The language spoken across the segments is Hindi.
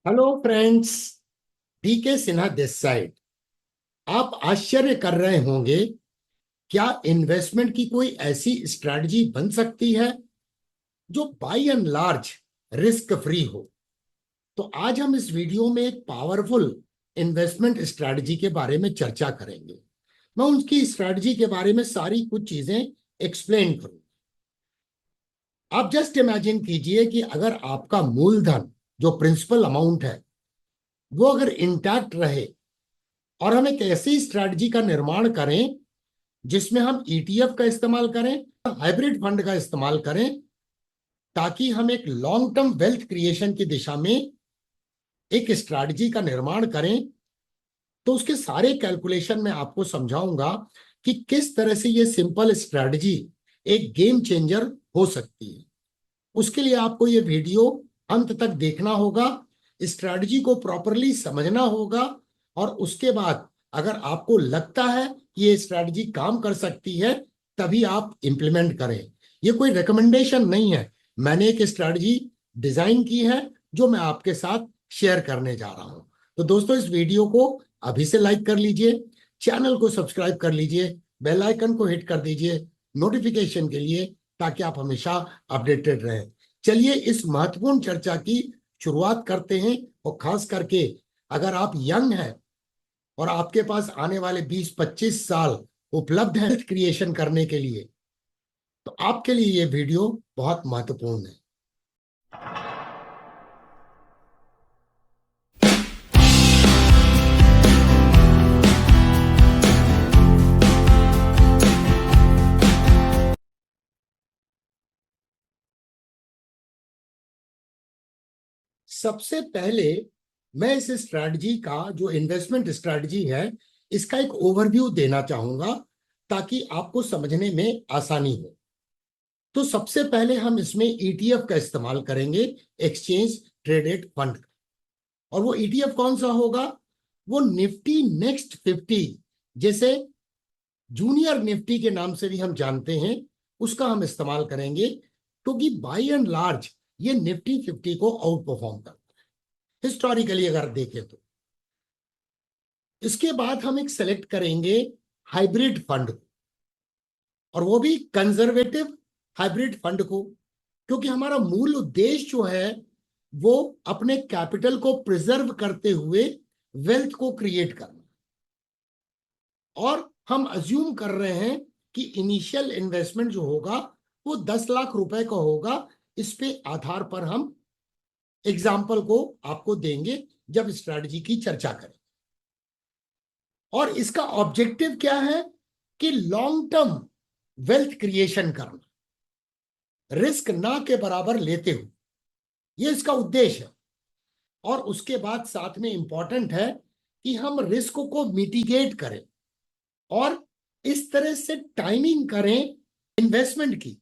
Hello friends, D K Sinha this side. आप आश्चर्य कर रहे होंगे, क्या इन्वेस्टमेंट की कोई ऐसी स्ट्रैटेजी बन सकती है जो by and large risk free हो। तो आज हम इस वीडियो में एक पावरफुल इन्वेस्टमेंट स्ट्रैटेजी के बारे में चर्चा करेंगे। मैं उनकी स्ट्रैटेजी के बारे में सारी कुछ चीजें एक्सप्लेन करूंगा। आप जस्ट इमेजिन कीजिए कि अगर आपका मूलधन जो प्रिंसिपल अमाउंट है वो अगर इंटैक्ट रहे और हम एक ऐसी स्ट्रैटेजी का निर्माण करें जिसमें हम ईटीएफ का इस्तेमाल करें, हाइब्रिड फंड का इस्तेमाल करें, ताकि हम एक लॉन्ग टर्म वेल्थ क्रिएशन की दिशा में एक स्ट्रैटेजी का निर्माण करें। तो उसके सारे कैलकुलेशन में आपको समझाऊंगा कि किस तरह से ये सिंपल स्ट्रैटेजी एक गेम चेंजर हो सकती है। उसके लिए आपको ये वीडियो अंत तक देखना होगा, स्ट्रैटेजी को प्रॉपरली समझना होगा, और उसके बाद अगर आपको लगता है कि ये स्ट्रैटेजी काम कर सकती है तभी आप इंप्लीमेंट करें। ये कोई रिकमेंडेशन नहीं है, मैंने एक स्ट्रैटेजी डिजाइन की है जो मैं आपके साथ शेयर करने जा रहा हूं। तो दोस्तों, इस वीडियो को अभी से लाइक कर लीजिए, चैनल को सब्सक्राइब कर लीजिए, बेल आइकन को हिट कर दीजिए नोटिफिकेशन के लिए, ताकि आप हमेशा अपडेटेड रहें। चलिए इस महत्वपूर्ण चर्चा की शुरुआत करते हैं। और खास करके अगर आप यंग हैं और आपके पास आने वाले 20-25 साल उपलब्ध है क्रिएशन करने के लिए, तो आपके लिए ये वीडियो बहुत महत्वपूर्ण है। सबसे पहले मैं इस स्ट्रैटेजी का जो इन्वेस्टमेंट स्ट्रैटेजी है इसका एक ओवरव्यू देना चाहूंगा ताकि आपको समझने में आसानी हो। तो सबसे पहले हम इसमें ईटीएफ का इस्तेमाल करेंगे, एक्सचेंज ट्रेडेड फंड। और वो ईटीएफ कौन सा होगा? वो निफ्टी नेक्स्ट 50, जैसे जूनियर निफ्टी के नाम से भी हम जानते हैं, उसका हम इस्तेमाल करेंगे, क्योंकि बाय एंड लार्ज ये निफ्टी 50 को आउट परफॉर्म करता है हिस्टोरिकली अगर देखें तो। इसके बाद हम एक सेलेक्ट करेंगे हाइब्रिड फंड को, और वो भी कंजर्वेटिव हाइब्रिड फंड को, क्योंकि हमारा मूल उद्देश्य जो है वो अपने कैपिटल को प्रिजर्व करते हुए वेल्थ को क्रिएट करना। और हम अज्यूम कर रहे हैं कि इनिशियल इन्वेस्टमेंट जो होगा वो 10 लाख रुपए का होगा। इस पे आधार पर हम एग्जाम्पल को आपको देंगे जब स्ट्रैटेजी की चर्चा करें। और इसका ऑब्जेक्टिव क्या है कि लॉन्ग टर्म वेल्थ क्रिएशन करना, रिस्क ना के बराबर लेते हुए, ये इसका उद्देश्य है। और उसके बाद साथ में इंपॉर्टेंट है कि हम रिस्क को मिटिगेट करें और इस तरह से टाइमिंग करें इन्वेस्टमेंट की,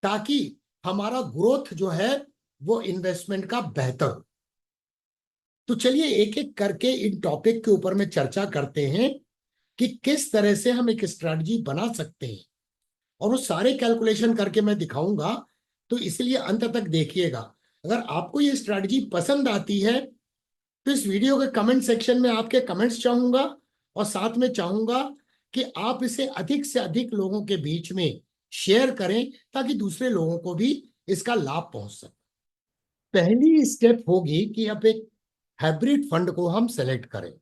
ताकि हमारा ग्रोथ जो है वो इन्वेस्टमेंट का बेहतर हो। तो चलिए एक एक करके इन टॉपिक के ऊपर में चर्चा करते हैं कि किस तरह से हम एक स्ट्रैटेजी बना सकते हैं, और वो सारे कैलकुलेशन करके मैं दिखाऊंगा। तो इसलिए अंत तक देखिएगा। अगर आपको ये स्ट्रैटेजी पसंद आती है तो इस वीडियो के कमेंट सेक्शन में आपके कमेंट्स चाहूंगा, और साथ में चाहूंगा कि आप इसे अधिक से अधिक लोगों के बीच में शेयर करें, ताकि दूसरे लोगों को भी इसका लाभ पहुंच सके। पहली स्टेप होगी कि अब एक हाइब्रिड फंड को हम सेलेक्ट करें।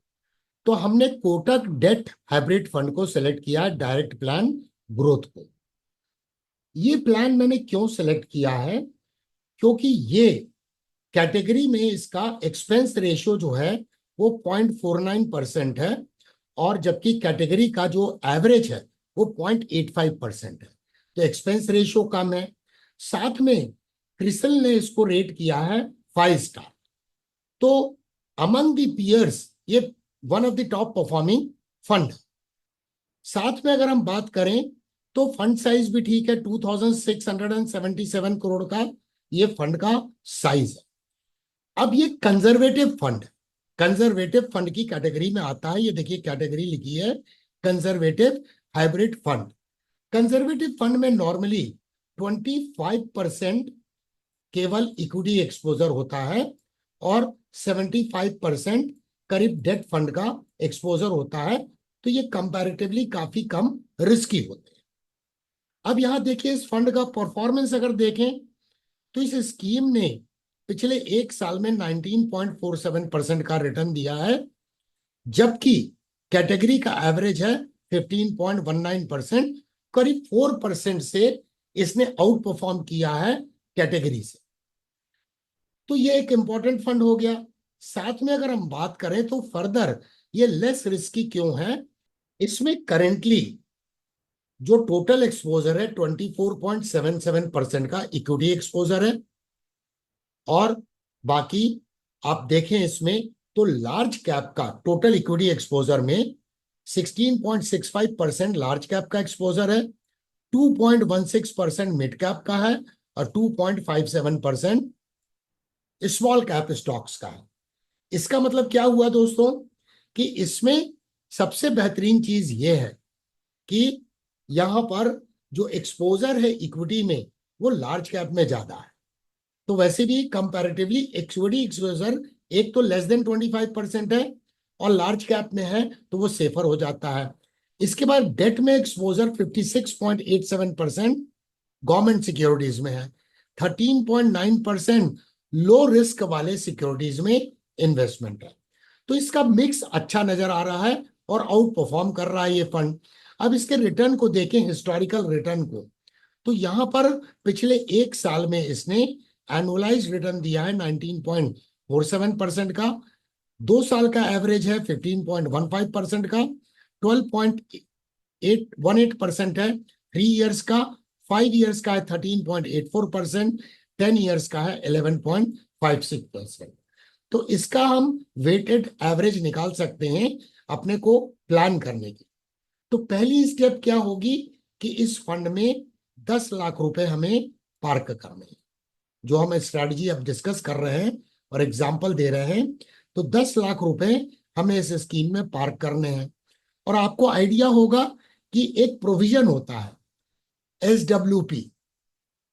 तो हमने कोटक डेट हाइब्रिड फंड को सेलेक्ट किया, डायरेक्ट प्लान ग्रोथ को। ये प्लान मैंने क्यों सेलेक्ट किया है? क्योंकि ये कैटेगरी में इसका एक्सपेंस रेशियो जो है वो 0.49% है, और जबकि कैटेगरी का जो एवरेज है वो 0.85% है। तो एक्सपेंस रेशियो कम है। साथ में क्रिसल ने इसको रेट किया है 5 स्टार। तो अमंग द पियर्स ये one of the top performing fund. साथ में अगर हम बात करें तो फंड साइज भी ठीक है, 2677 करोड़ का ये फंड का साइज है। अब ये कंजर्वेटिव फंड, कंजर्वेटिव फंड की कैटेगरी में आता है। ये देखिए कैटेगरी लिखी है conservative hybrid fund. Conservative fund में नॉर्मली 25% केवल इक्विटी एक्सपोजर होता है, और 75% करीब डेट फंड का एक्सपोजर होता है। तो ये कंपैरेटिवली काफी कम रिस्की होते हैं। अब यहां देखिए इस फंड का परफॉर्मेंस अगर देखें तो इस स्कीम ने पिछले एक साल में 19.47% का रिटर्न दिया है, जबकि कैटेगरी का एवरेज है 15.19%। करीब 4% से इसने आउट परफॉर्म किया है कैटेगरी से। तो ये एक इंपॉर्टेंट फंड हो गया। साथ में अगर हम बात करें तो फर्दर ये लेस रिस्की क्यों है, इसमें करेंटली जो टोटल एक्सपोजर है 24.77% का इक्विटी एक्सपोजर है, और बाकी आप देखें इसमें तो लार्ज कैप का टोटल इक्विटी एक्सपोजर में 16.65% लार्ज कैप का एक्सपोजर है, 2.16% मिड कैप का है, और 2.57% स्मॉल कैप स्टॉक्स का है। इसका मतलब क्या हुआ दोस्तों कि इसमें सबसे बेहतरीन चीज यह है कि यहां पर जो एक्सपोजर है इक्विटी में वो लार्ज कैप में ज्यादा है। तो वैसे भी कंपैरेटिवली इक्विटी एक्सपोजर एक तो लेस देन 25% है और लार्ज कैप में है तो वो सेफर हो जाता है। इसके बाद डेट में एक्सपोजर 56.87% गवर्नमेंट सिक्योरिटीज में है, 13.9% लो रिस्क वाले सिक्योरिटीज में इन्वेस्टमेंट है। तो इसका मिक्स अच्छा नजर आ रहा है और आउट परफॉर्म कर रहा है ये फंड। अब इसके रिटर्न को देखें, हिस्टोरिकल रिटर्न को, तो यहां पर पिछले एक साल में इसने एनुअलाइज रिटर्न दिया है 19.47% का, 2 साल का एवरेज है 15.15% का, 12.818% है 3 इयर्स का, 5 इयर्स का है 13.84%, 10 इयर्स का है 11.56%। तो इसका हम वेटेड एवरेज निकाल सकते हैं अपने को प्लान करने की। तो पहली स्टेप क्या होगी कि इस फंड में 10 लाख रुपए हमें पार्क करने हैं, जो हम स्ट्रैटेजी अब डिस्कस कर रहे हैं और एग्जांपल दे रहे हैं। तो 10 लाख रुपए हमें इस स्कीम में पार्क करने हैं। और आपको आइडिया होगा कि एक प्रोविजन होता है SWP।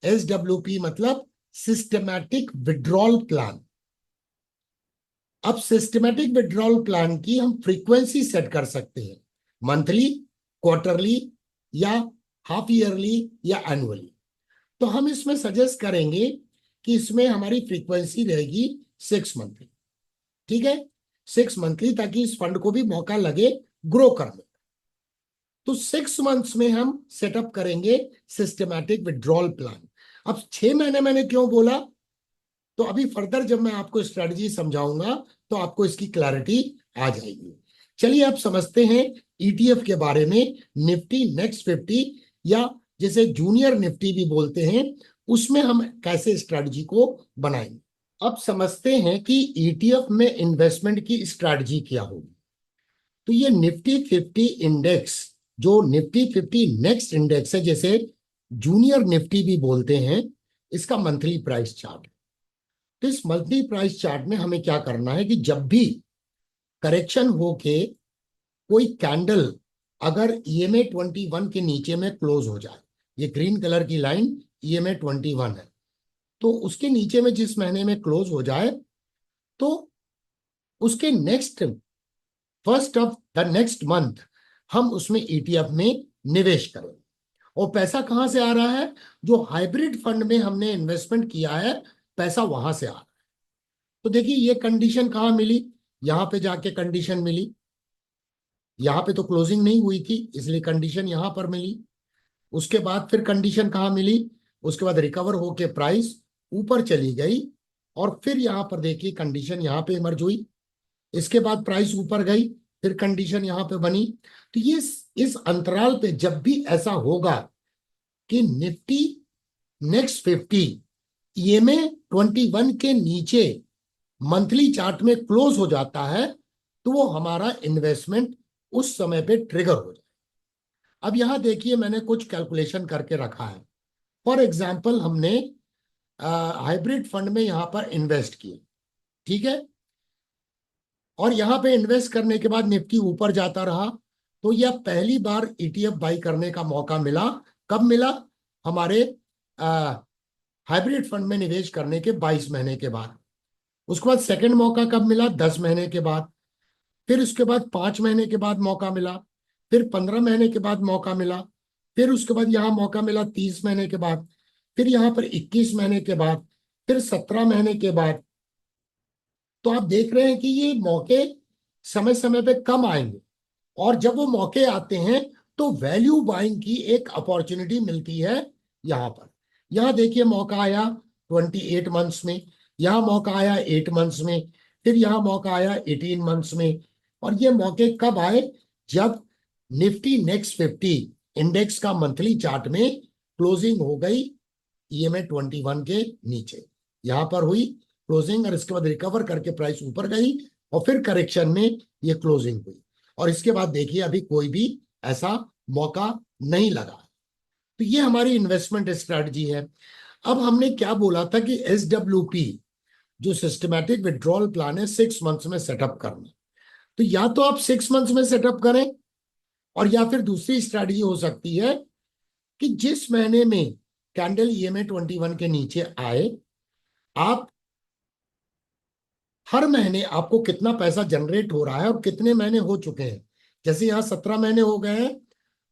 SWP मतलब सिस्टमैटिक विड्रॉल प्लान। अब सिस्टमैटिक विड्रॉल प्लान की हम फ्रीक्वेंसी सेट कर सकते हैं, मंथली, क्वार्टरली, या हाफ ईयरली, या एनुअली। तो हम इसमें सजेस्ट करेंगे कि इसमें हमारी फ्रीक्वेंसी रहेगी 6 मंथली। ठीक है, 6 मंथली, ताकि इस फंड को भी मौका लगे ग्रो करने। तो 6 मंथ्स में हम सेटअप करेंगे सिस्टमैटिक विड्रॉल प्लान। अब 6 महीने मैंने क्यों बोला, तो अभी फर्दर जब मैं आपको स्ट्रेटजी समझाऊंगा तो आपको इसकी क्लैरिटी आ जाएगी। चलिए अब समझते हैं ETF के बारे में। निफ्टी नेक्स्ट 50, या जिसे जूनियर निफ्टी भी बोलते हैं, उसमें हम कैसे स्ट्रेटजी को बनाएंगे। अब समझते हैं कि ETF में इन्वेस्टमेंट की स्ट्रेटजी क्या होगी। तो ये निफ्टी 50 इंडेक्स, जो निफ्टी 50 नेक्स्ट इंडेक्स है, जैसे जूनियर निफ्टी भी बोलते हैं, इसका मंथली प्राइस चार्ट। तो इस मंथली प्राइस चार्ट में हमें क्या करना है कि जब भी करेक्शन हो के कोई कैंडल अगर EMA 21 के नीचे में क्लोज हो जाए, ये ग्रीन कलर की लाइन EMA 21 है, तो उसके नीचे में जिस महीने में क्लोज हो जाए तो उसके next first of the next month हम उसमें ETF में निवेश करें। और पैसा कहां से आ रहा है, जो हाइब्रिड फंड में हमने इन्वेस्टमेंट किया है पैसा वहां से आ रहा है। तो देखिए ये कंडीशन कहां मिली, यहां पे जाके कंडीशन मिली, यहां पे तो क्लोजिंग नहीं हुई थी इसलिए कंडीशन यहां पर मिली। उसके बाद फिर कंडीशन कहां मिली, उसके बाद रिकवर होके प्राइस ऊपर चली गई, और फिर यहां पर देखिए कंडीशन यहां पे इमर्ज हुई। इसके बाद प्राइस ऊपर गई, फिर कंडीशन यहां पे बनी। तो ये इस अंतराल पे जब भी ऐसा होगा कि निफ्टी नेक्स्ट 50 EMA 21 के नीचे मंथली चार्ट में क्लोज हो जाता है, तो वो हमारा इन्वेस्टमेंट उस समय पे ट्रिगर हो जाए। अब यहां देखिए मैंने कुछ कैलकुलेशन करके रखा है। फॉर एग्जाम्पल हमने हाइब्रिड फंड में यहां पर इन्वेस्ट किए, ठीक है, और यहां पे इन्वेस्ट करने के बाद निफ्टी ऊपर जाता रहा, तो यह पहली बार ETF बाई करने का मौका मिला। कब मिला, हमारे हाइब्रिड फंड में निवेश करने के 22 महीने के बाद। उसके बाद सेकंड मौका कब मिला? 10 महीने के बाद। फिर उसके बाद 5 महीने के बाद मौका मिला। फिर 15 महीने के बाद मौका मिला। फिर उसके बाद यहाँ मौका मिला 30 महीने के बाद। फिर यहाँ पर 21 महीने के बाद। फिर 17 महीने के बाद। तो आप देख रहे हैं कि ये मौके समय समय पे कम आएंगे, और जब वो मौके आते हैं तो वैल्यू बाइंग की एक अपॉर्चुनिटी मिलती है। यहाँ पर, यहाँ देखिए मौका आया 28 मंथ्स में, यहाँ मौका आया 8 मंथ्स में, फिर यहाँ मौका आया 18 मंथ्स में। और ये मौके कब आए? जब निफ्टी नेक्स्ट 50 इंडेक्स का मंथली चार्ट में क्लोजिंग हो गई EMA 21 के नीचे, यहां पर हुई क्लोजिंग, और इसके बाद रिकवर करके प्राइस ऊपर गई, और फिर करेक्शन में ये क्लोजिंग हुई। और इसके बाद देखिए अभी कोई भी ऐसा मौका नहीं लगा। तो ये हमारी इन्वेस्टमेंट स्ट्रेटजी है। अब हमने क्या बोला था कि SWP जो सिस्टमैटिक विड्रॉल प्लान है 6 मंथ्स में सेटअप करना। तो या तो आप 6 मंथ्स में सेटअप करें, और या फिर दूसरी स्ट्रेटजी हो सकती है कि जिस महीने में कैंडल EMA 21 के नीचे आए, आप हर महीने आपको कितना पैसा जनरेट हो रहा है और कितने महीने हो चुके हैं। जैसे यहाँ 17 महीने हो गए हैं,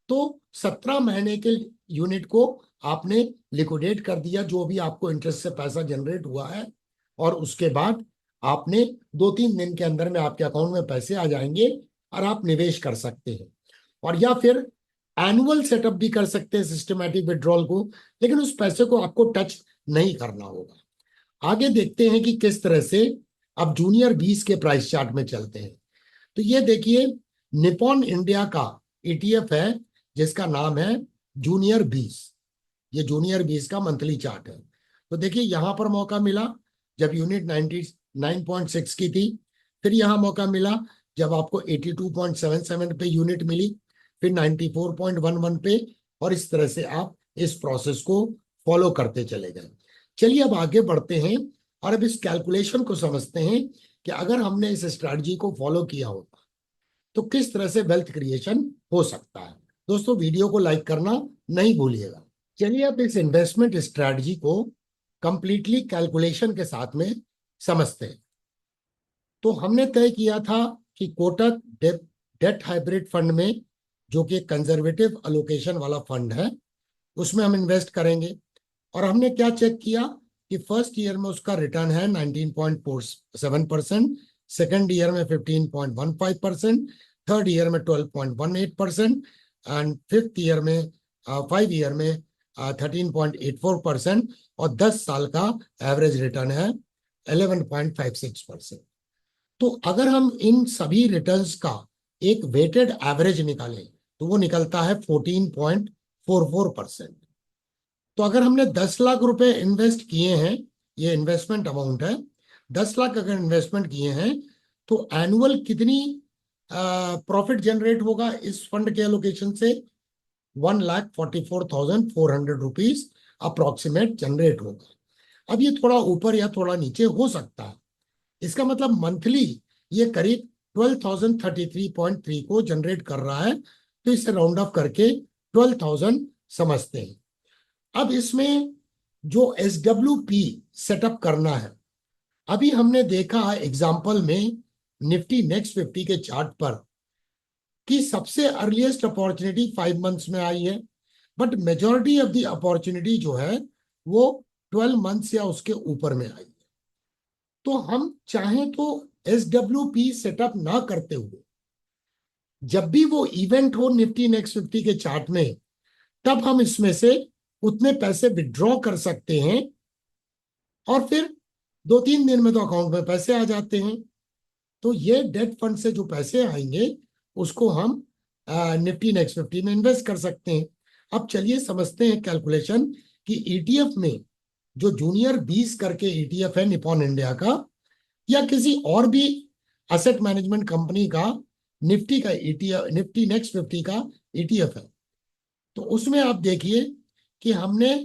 तो 17 महीने के यूनिट को आपने लिक्विडेट कर दिया, जो भी आपको इंटरेस्ट से पैसा जनरेट हुआ है, और उसके बाद आपने 2-3 दिन के अंदर में आपके अकाउंट में पैसे आ जाएंगे और आप निवेश कर सकते हैं। और या फिर एनुअल सेटअप भी कर सकते हैं सिस्टमैटिक विड्रॉल को, लेकिन उस पैसे को आपको टच नहीं करना होगा। आगे देखते हैं कि किस तरह से अब जूनियर 20 के प्राइस चार्ट में चलते हैं। तो ये देखिए निपॉन इंडिया का ETF है जिसका नाम है जूनियर 20। ये जूनियर 20 का मंथली चार्ट है। तो देखिए यहां पर मौका मिला जब यूनिट 99.6 की थी। फिर यहां मौका मिला जब आपको 82.77 पे यूनिट मिली, फिर 94.11 पे, और इस तरह से आप इस प्रोसेस को फॉलो करते चले गए। चलिए अब आगे बढ़ते हैं और अब इस कैलकुलेशन को समझते हैं कि अगर हमने इस स्ट्रैटेजी को फॉलो किया होता तो किस तरह से वेल्थ क्रिएशन हो सकता है। दोस्तों वीडियो को लाइक करना नहीं भूलिएगा। चलिए अब इस इन्वेस्टमेंट स्ट्रैटेजी को कंप्लीटली कैलकुलेशन के साथ में समझते हैं। तो हमने तय किया था कि कोटक डेट हाइब्रिड फंड में, जो कि कंजर्वेटिव अलोकेशन वाला फंड है, उसमें हम इन्वेस्ट करेंगे। और हमने क्या चेक किया कि फर्स्ट ईयर में उसका रिटर्न है 19.47%, सेकेंड ईयर में 15.15%, थर्ड ईयर में 12.18%, एंड फिफ्थ ईयर में 5 ईयर में 13.84%, और 10 साल का एवरेज रिटर्न है 11.56%। तो अगर हम इन सभी रिटर्न्स का एक वेटेड एवरेज निकालें तो वो निकलता है 14.44%। तो अगर हमने 10 लाख रुपए इन्वेस्ट किए हैं, ये इन्वेस्टमेंट अमाउंट है, 10 लाख अगर इन्वेस्टमेंट किए हैं, तो एनुअल कितनी प्रॉफिट जनरेट होगा इस फंड के एलोकेशन से? 1,44,400 रुपीज अप्रोक्सीमेट जनरेट होगा। अब ये थोड़ा ऊपर या थोड़ा नीचे हो सकता है। इसका मतलब मंथली ये करीब 12,033.3 को जनरेट कर रहा है, तो इसे राउंड ऑफ करके 12,000 समझते हैं। अब इसमें जो SWP सेटअप करना है, अभी हमने देखा एग्जाम्पल में निफ्टी नेक्स्ट 50 के चार्ट पर कि सबसे अर्लीस्ट अपॉर्चुनिटी 5 मंथ्स में आई है, but majority of the opportunity जो है वो 12 मंथ्स या उसके ऊपर में आई है। तो हम चाहें तो SWP सेटअप ना करते हुए जब भी वो इवेंट हो निफ्टी नेक्स्ट 50 के चार्ट में, तब हम इसमें से उतने पैसे विड्रॉ कर सकते हैं, और फिर 2-3 दिन में तो अकाउंट में पैसे आ जाते हैं। तो ये डेट फंड से जो पैसे आएंगे उसको हम निफ्टी नेक्स्ट 50 में इन्वेस्ट कर सकते हैं। अब चलिए समझते हैं कैलकुलेशन कि ETF में जो जूनियर 20 करके ETF है निपॉन इंडिया का, या किसी और भी असेट मैनेजमेंट कंपनी का निफ्टी का ETF, निफ्टी नेक्स्ट 50 का ETF है, तो उसमें आप देखिए कि हमने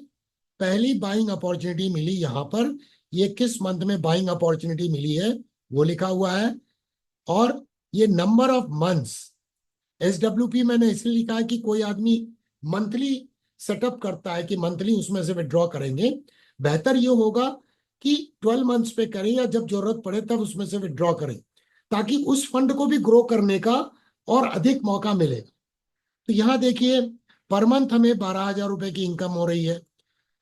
पहली बाइंग अपॉर्चुनिटी मिली यहां पर। ये किस मंथ में बाइंग अपॉर्चुनिटी मिली है वो लिखा हुआ है, और ये नंबर ऑफ मंथ्स SWP मैंने इसलिए लिखा है कि कोई आदमी मंथली सेटअप करता है कि मंथली उसमें से विड्रॉ करेंगे। बेहतर ये होगा कि 12 मंथ्स पे करें या जब जरूरत पड़े तब उसमें से विड्रॉ करें, ताकि उस फंड को भी ग्रो करने का और अधिक मौका मिलेगा। तो यहाँ देखिए पर मंथ हमें 12,000 रुपए की इनकम हो रही है।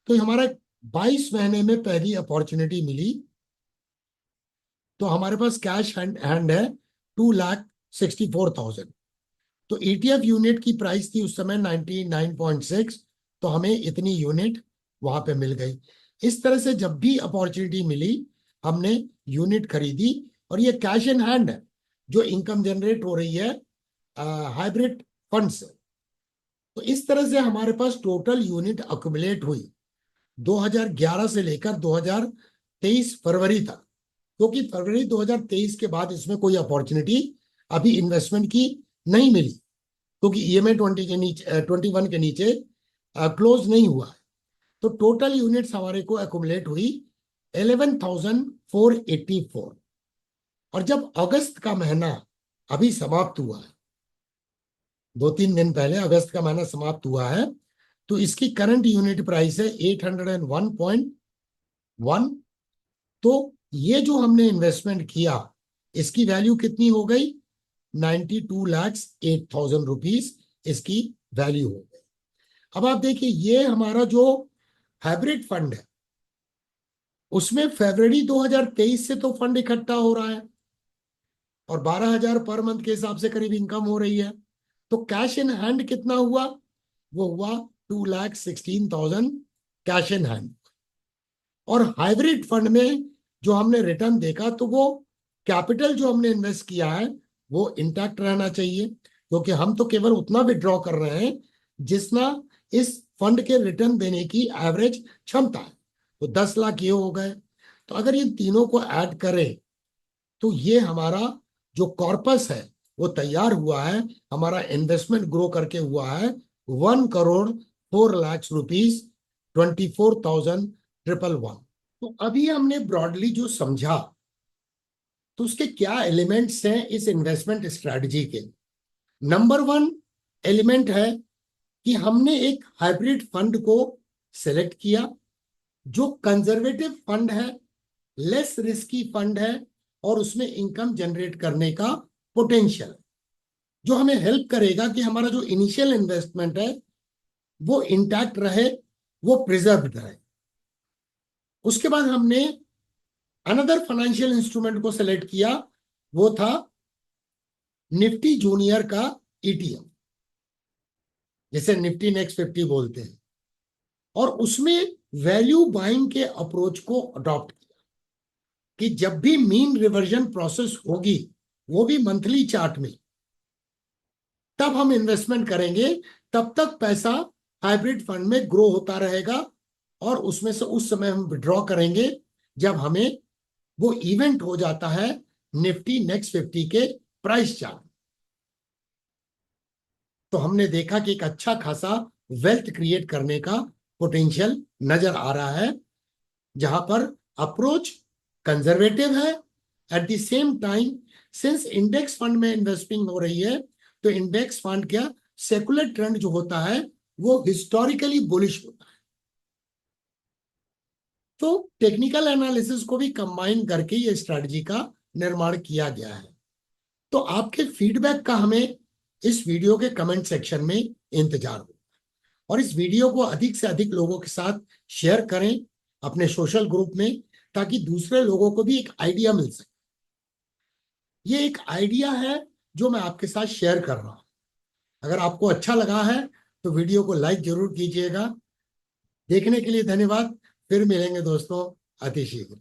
तो हमारा 22 महीने में पहली अपॉर्चुनिटी मिली, तो हमारे पास कैश हैंड है 2,64,000। तो ETF यूनिट की प्राइस थी उस समय 99.6, तो हमें इतनी यूनिट वहां पे मिल गई। इस तरह से जब भी अपॉर्चुनिटी मिली हमने यूनिट खरीदी, और ये कैश इन हैंड है जो इनकम जनरेट हो रही है हाइब्रिड फंड से। तो इस तरह से हमारे पास टोटल यूनिट अक्युमुलेट हुई 2011 से लेकर 2023 फरवरी तक, क्योंकि फरवरी 2023 के बाद इसमें कोई अपॉर्चुनिटी अभी इन्वेस्टमेंट की नहीं मिली, क्योंकि EMI 20 के नीचे 21 के नीचे क्लोज नहीं हुआ है। तो टोटल यूनिट्स हमारे को एक्युमुलेट हुई 11,484। और जब अगस्त का महीना अभी समाप्त हुआ है, 2-3 दिन पहले अगस्त का महीना समाप्त हुआ है, तो इसकी करंट यूनिट प्राइस है 801.1। तो ये जो हमने इन्वेस्टमेंट किया इसकी वैल्यू कितनी हो गई? 92,08,000 रुपीज इसकी वैल्यू हो गई। अब आप देखिए ये हमारा जो हाइब्रिड फंड है उसमें फरवरी 2023 से तो फंड इकट्ठा हो रहा है और 12,000 पर मंथ के हिसाब से करीब इनकम हो रही है। तो कैश इन हैंड कितना हुआ? वो हुआ 2,16,000 कैश इन हैंड। और हाइब्रिड फंड में जो हमने रिटर्न देखा तो वो कैपिटल जो हमने इन्वेस्ट किया है वो इंटैक्ट रहना चाहिए, क्योंकि हम तो केवल उतना विड्रॉ कर रहे हैं जितना इस फंड के रिटर्न देने की एवरेज क्षमता है। तो 10 लाख ये हो गए। तो अगर इन तीनों को ऐड करें तो ये हमारा जो कॉर्पस है वो तैयार हुआ है, हमारा इन्वेस्टमेंट ग्रो करके हुआ है 1,04,00,000 रुपीज 24,111। तो अभी हमने ब्रॉडली जो समझा तो उसके क्या एलिमेंट्स हैं इस इन्वेस्टमेंट स्ट्रेटजी के। नंबर 1 एलिमेंट है कि हमने एक हाइब्रिड फंड को सेलेक्ट किया जो कंजर्वेटिव फंड है, लेस रिस्की फंड है और उसमें इनकम जनरेट करने का पोटेंशियल, जो हमें हेल्प करेगा कि हमारा जो इनिशियल इन्वेस्टमेंट है वो इंटैक्ट रहे, वो प्रिजर्व्ड रहे। उसके बाद हमने अनदर फाइनेंशियल इंस्ट्रूमेंट को सेलेक्ट किया, वो था निफ्टी जूनियर का ETF, जिसे निफ्टी नेक्स्ट 50 बोलते हैं। और उसमें वैल्यू बाइंग के अप्रोच को अडॉप्ट किया कि जब भी मीन रिवर्जन प्रोसेस होगी वो भी मंथली चार्ट में, तब हम इन्वेस्टमेंट करेंगे, तब तक पैसा हाइब्रिड फंड में ग्रो होता रहेगा और उसमें से उस समय हम विड्रॉ करेंगे जब हमें वो इवेंट हो जाता है निफ्टी नेक्स्ट 50 के प्राइस चार्ट। तो हमने देखा कि एक अच्छा खासा वेल्थ क्रिएट करने का पोटेंशियल नजर आ रहा है, जहां पर अप्रोच कंजर्वेटिव है, at the same time since index fund में इन्वेस्टिंग हो रही है तो इंडेक्स फंड क्या सेकुलर ट्रेंड जो होता है वो हिस्टोरिकली बुलिश होता है। तो टेक्निकल एनालिसिस को भी कंबाइन करके ये स्ट्रेटजी का निर्माण किया गया है। तो आपके फीडबैक का हमें इस वीडियो के कमेंट सेक्शन में इंतजार हो, और इस वीडियो को अधिक से अधिक लोगों के साथ शेयर करें अपने सोशल ग्रुप में, ताकि दूसरे लोगों को भी एक आइडिया मिल सके। ये एक आइडिया है जो मैं आपके साथ शेयर कर रहा हूं। अगर आपको अच्छा लगा है तो वीडियो को लाइक जरूर कीजिएगा। देखने के लिए धन्यवाद। फिर मिलेंगे दोस्तों अति शीघ्र।